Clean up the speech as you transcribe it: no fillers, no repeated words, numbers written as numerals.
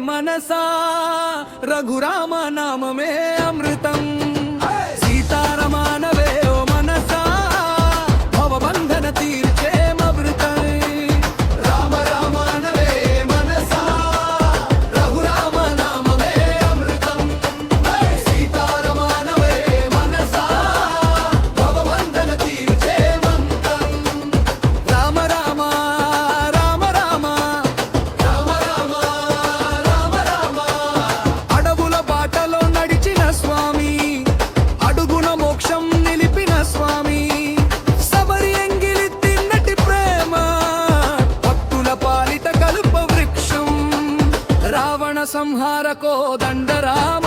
మనసా రఘురామ నామమే అమృతం సీతారమానవే ఓ మనసా భవబంధన తీర్చే అమృతం రామ రామానవే మనసా రఘురామ నామమే అమృతం సీతారమానవే మనసా భవబంధన తీర్చే అమృతం రామ రామ రామ రామ రామ రామ రామ రామ అడవుల బాటలో నడిచిన స్వామి అడుగున మోక్షం నిలిపిన స్వామి సబరి ఎంగిలి తిన్నటి ప్రేమ భక్తుల పాలిట కల్ప వృక్షం రావణ సంహారకో దండ రామ